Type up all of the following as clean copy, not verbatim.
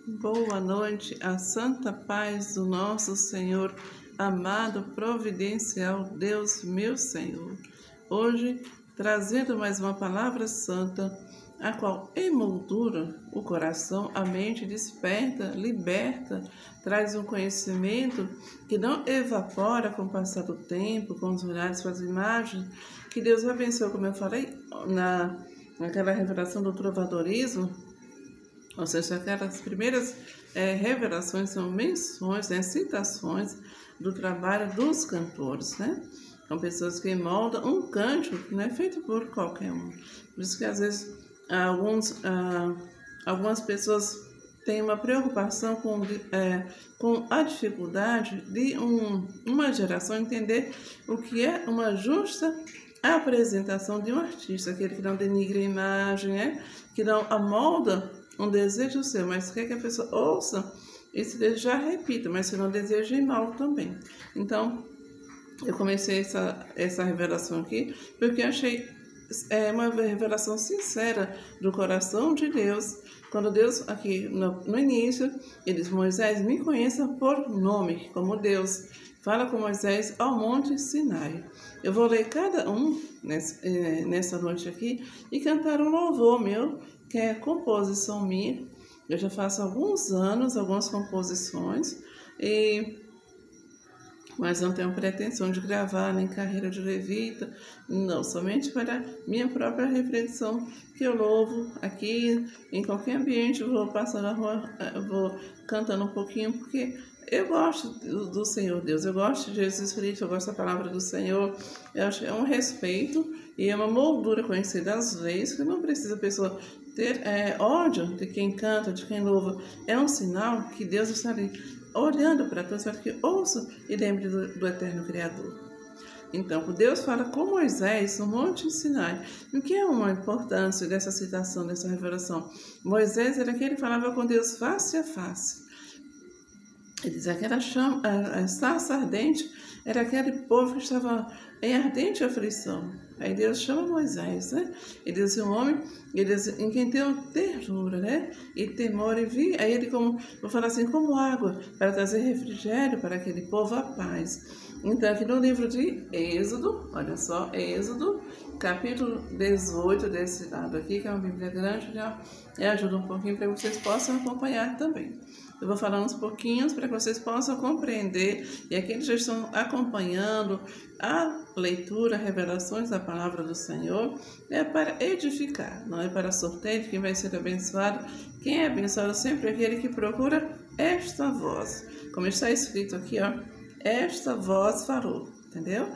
Boa noite, a santa paz do nosso Senhor, amado providencial Deus meu Senhor. Hoje, trazendo mais uma palavra santa, a qual emoldura o coração, a mente desperta, liberta, traz um conhecimento que não evapora com o passar do tempo, com os olhares, com as imagens, que Deus abençoe, como eu falei, naquela revelação do trovadorismo. Ou seja, aquelas primeiras revelações são menções, citações do trabalho dos cantores, né? São pessoas que moldam um cântico que não é feito por qualquer um. Por isso que às vezes algumas pessoas têm uma preocupação com a dificuldade de uma geração entender o que é uma justa apresentação de um artista, aquele que não denigra a imagem, que não amolda um desejo seu, mas quer que a pessoa ouça e se desejar repita, mas se não deseja mal também. Então, eu comecei essa revelação aqui porque eu achei uma revelação sincera do coração de Deus. Quando Deus, aqui no início, ele diz: Moisés, me conheça por nome, como Deus fala com Moisés ao Monte Sinai. Eu vou ler cada um nessa noite aqui e cantar um louvor meu, que é composição minha. Eu já faço alguns anos, algumas composições, mas não tenho pretensão de gravar nem carreira de levita, não, somente para minha própria reflexão, que eu louvo aqui, em qualquer ambiente, eu vou passando na rua, eu vou cantando um pouquinho, porque eu gosto do Senhor Deus, eu gosto de Jesus Cristo, eu gosto da palavra do Senhor, eu acho que é um respeito e é uma moldura conhecida às vezes, que não precisa a pessoa ter ódio de quem canta, de quem louva. É um sinal que Deus está ali olhando para todos, para que ouça e lembre do eterno Criador. Então, Deus fala com Moisés no Monte Sinai. O que é uma importância dessa citação, dessa revelação? Moisés era aquele que falava com Deus face a face. Ele diz: aquela chama, a sarça ardente, era aquele povo que estava em ardente aflição. Aí Deus chama Moisés, né? Ele diz: um homem, ele diz, em quem tem ternura, né? E temor e vi. Aí ele, vou falar assim, como água, para trazer refrigério para aquele povo, a paz. Então, aqui no livro de Êxodo, olha só, Êxodo, capítulo 18, desse lado aqui, que é uma Bíblia grande, já ajuda um pouquinho para que vocês possam acompanhar também. Eu vou falar uns pouquinhos para que vocês possam compreender, e aqueles que já estão acompanhando a leitura, revelações da palavra do Senhor, é para edificar, não é para sorteio de quem vai ser abençoado. Quem é abençoado sempre é aquele que procura esta voz. Como está escrito aqui, ó, esta voz falou, entendeu?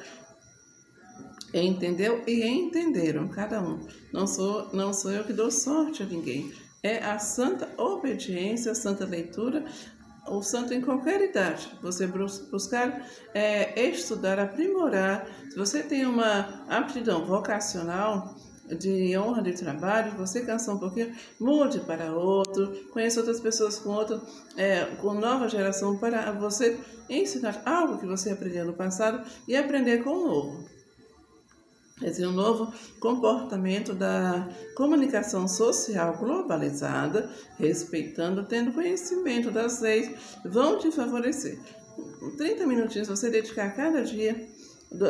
Entendeu e entenderam cada um. Não sou eu que dou sorte a ninguém. É a santa obediência, a santa leitura, o santo em qualquer idade. Você buscar estudar, aprimorar. Se você tem uma aptidão vocacional, de honra de trabalho, você cansar um pouquinho, mude para outro, conheça outras pessoas com nova geração, para você ensinar algo que você aprendeu no passado e aprender com o novo. Esse é um novo comportamento da comunicação social globalizada, respeitando, tendo conhecimento das leis, vão te favorecer. 30 minutinhos você dedicar cada dia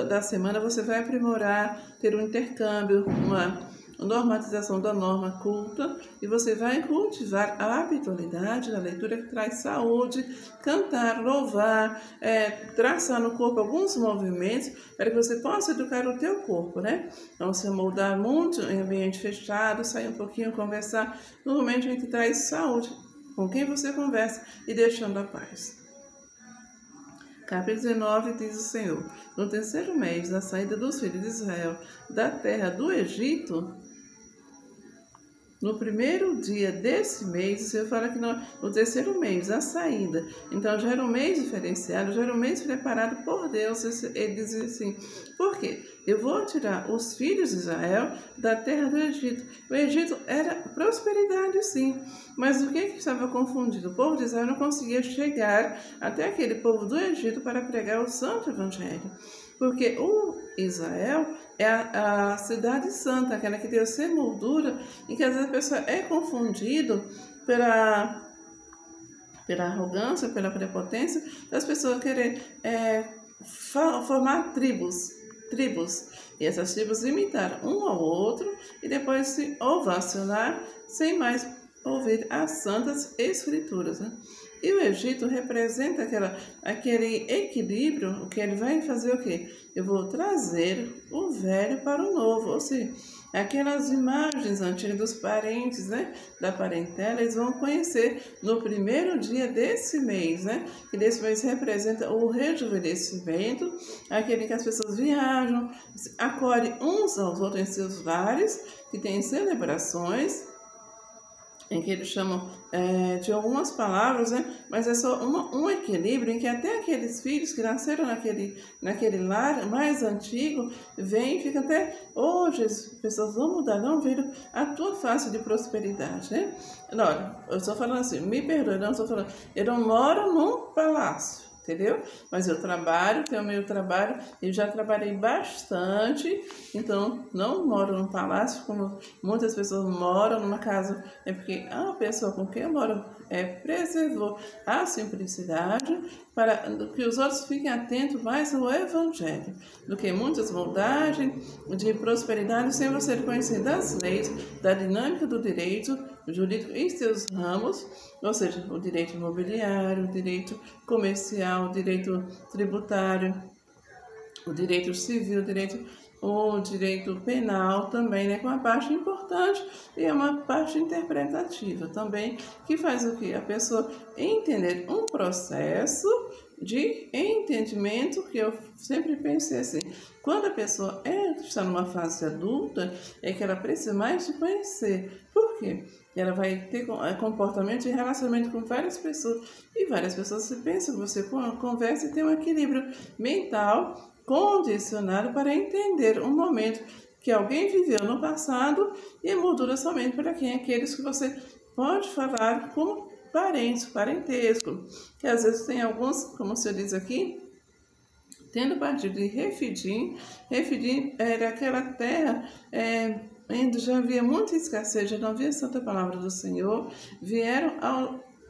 da semana, você vai aprimorar, ter um intercâmbio, uma normatização da norma culta, e você vai cultivar a habitualidade da leitura que traz saúde, cantar, louvar, traçar no corpo alguns movimentos para que você possa educar o teu corpo, né? Então, se moldar muito em ambiente fechado, sair um pouquinho, conversar, normalmente a gente traz saúde com quem você conversa e deixando a paz. Capítulo 19 diz o Senhor: no terceiro mês da saída dos filhos de Israel da terra do Egito, no primeiro dia desse mês, o Senhor fala que no terceiro mês, a saída. Então, já era um mês diferenciado, já era um mês preparado por Deus. Ele diz assim: por quê? Eu vou tirar os filhos de Israel da terra do Egito. O Egito era prosperidade, sim. Mas o que estava confundido? O povo de Israel não conseguia chegar até aquele povo do Egito para pregar o santo evangelho. Porque o Israel é a cidade santa, aquela que Deus se moldura, e que às vezes a pessoa é confundido pela arrogância, pela prepotência, das pessoas querer formar tribos. E essas tribos imitar um ao outro e depois se ovacionar sem mais ouvir as santas escrituras, né? E o Egito representa aquele equilíbrio, o que ele vai fazer o quê? Eu vou trazer o velho para o novo, ou seja, aquelas imagens antigas dos parentes, né, da parentela, eles vão conhecer no primeiro dia desse mês, né, que desse mês representa o rejuvenescimento, aquele que as pessoas viajam, acolhem uns aos outros em seus lares, que tem celebrações, em que eles chamam de algumas palavras, né? Mas é só um equilíbrio em que até aqueles filhos que nasceram naquele lar mais antigo, vêm e ficam até hoje, as pessoas vão mudar, não viram a tua face de prosperidade, né? Olha, eu estou falando assim, me perdoe, não estou falando, eu não moro num palácio, entendeu? Mas eu trabalho, tenho o meu trabalho, eu já trabalhei bastante, então não moro num palácio como muitas pessoas moram numa casa, é porque a pessoa com quem eu moro preservou a simplicidade para que os outros fiquem atentos mais ao Evangelho, do que muitas moldagens de prosperidade sem você conhecer das leis, da dinâmica do direito jurídico em seus ramos, ou seja, o direito imobiliário, o direito comercial, o direito tributário, o direito civil, o direito penal também, né, com uma parte importante e é uma parte interpretativa também, que faz o quê? A pessoa entender um processo de entendimento, que eu sempre pensei assim, quando a pessoa está numa fase adulta, é que ela precisa mais de conhecer. Por quê? Ela vai ter comportamento e relacionamento com várias pessoas, e várias pessoas se pensam que você conversa e tem um equilíbrio mental condicionado para entender um momento que alguém viveu no passado e moldura somente para quem? Aqueles que você pode falar como parentes, parentesco, que às vezes tem alguns, como se diz aqui, tendo partido de Refidim era aquela terra onde já havia muita escassez, já não havia santa palavra do Senhor, vieram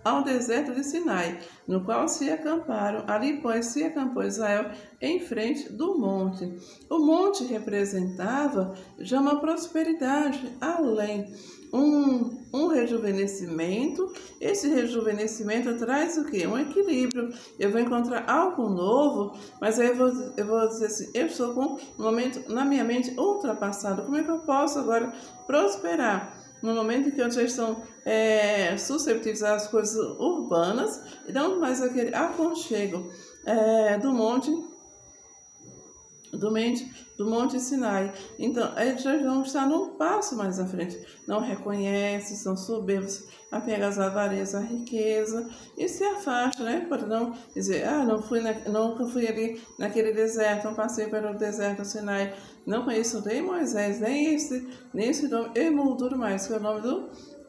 ao deserto de Sinai, no qual se acamparam. Ali, pois, se acampou Israel em frente do monte. O monte representava já uma prosperidade além, um rejuvenescimento. Esse rejuvenescimento traz o quê? Um equilíbrio. Eu vou encontrar algo novo, mas aí eu vou dizer assim, eu estou com um momento na minha mente ultrapassado. Como é que eu posso agora prosperar? No momento em que vocês estão susceptíveis às coisas urbanas, e não mais aquele aconchego do Monte Sinai. Então, eles já vão estar num passo mais à frente. Não reconhecem, são soberbos, apegados à avareza, à riqueza, e se afastam, né? Para não dizer, nunca fui ali naquele deserto, não passei pelo deserto Sinai, não conheço nem Moisés, nem esse nome, emolduro mais, que é o nome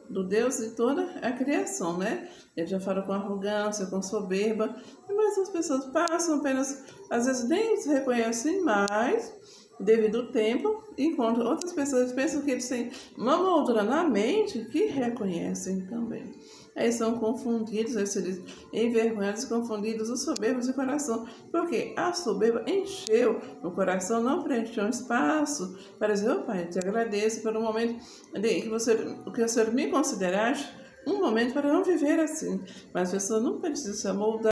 do Deus de toda a criação, né? Ele já fala com arrogância, com soberba, mas as pessoas passam apenas, às vezes nem se reconhecem mais, devido ao tempo, enquanto outras pessoas pensam que eles têm uma moldura na mente que reconhecem também. Aí são confundidos, aí se diz, envergonhados e confundidos os soberbos de coração, porque a soberba encheu o coração, não preencheu um espaço para dizer, oh, Pai, eu te agradeço pelo momento que o Senhor me consideraste um momento para não viver assim. Mas a pessoa não precisa se amoldar.